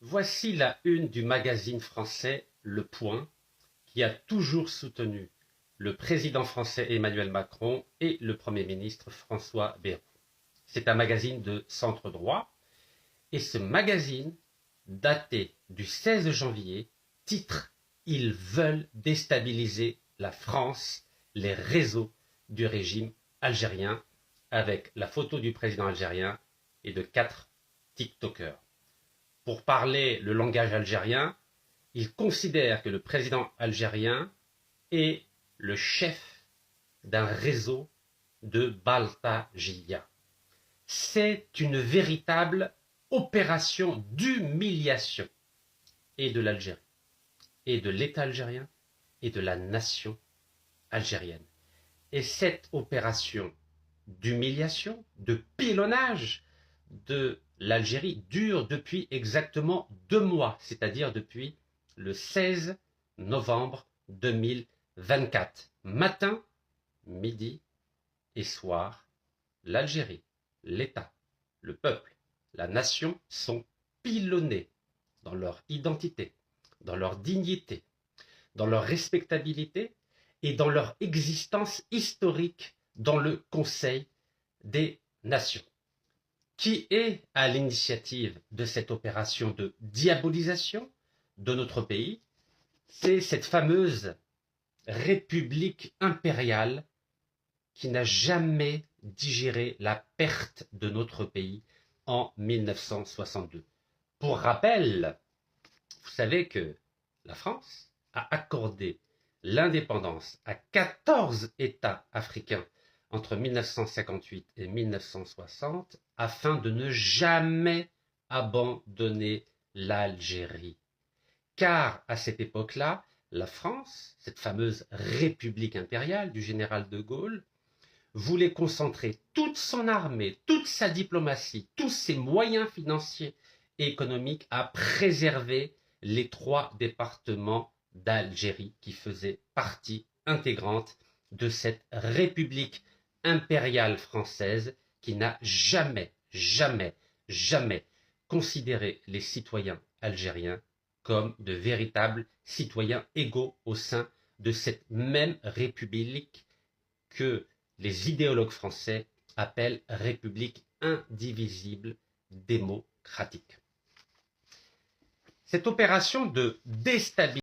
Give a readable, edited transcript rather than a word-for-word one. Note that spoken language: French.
Voici la une du magazine français Le Point, qui a toujours soutenu le président français Emmanuel Macron et le Premier ministre François Bayrou. C'est un magazine de centre droit, et ce magazine, daté du 16 janvier, titre « Ils veulent déstabiliser la France, les réseaux du régime algérien », avec la photo du président algérien et de 4 TikTokers. Pour parler le langage algérien, il considère que le président algérien est le chef d'un réseau de Baltagia. C'est une véritable opération d'humiliation et de l'Algérie, et de l'État algérien, et de la nation algérienne. Et cette opération d'humiliation, de pilonnage de l'Algérie dure depuis exactement 2 mois, c'est-à-dire depuis le 16 novembre 2024. Matin, midi et soir, l'Algérie, l'État, le peuple, la nation sont pilonnés dans leur identité, dans leur dignité, dans leur respectabilité et dans leur existence historique dans le Conseil des Nations. Qui est à l'initiative de cette opération de diabolisation de notre pays? C'est cette fameuse République impériale qui n'a jamais digéré la perte de notre pays en 1962. Pour rappel, vous savez que la France a accordé l'indépendance à 14 États africains entre 1958 et 1960 afin de ne jamais abandonner l'Algérie. Car à cette époque-là, la France, cette fameuse République impériale du général de Gaulle, voulait concentrer toute son armée, toute sa diplomatie, tous ses moyens financiers et économiques à préserver les 3 départements d'Algérie qui faisaient partie intégrante de cette République impériale française qui n'a jamais considéré les citoyens algériens comme de véritables citoyens égaux au sein de cette même République que les idéologues français appellent République indivisible démocratique. Cette opération de déstabilisation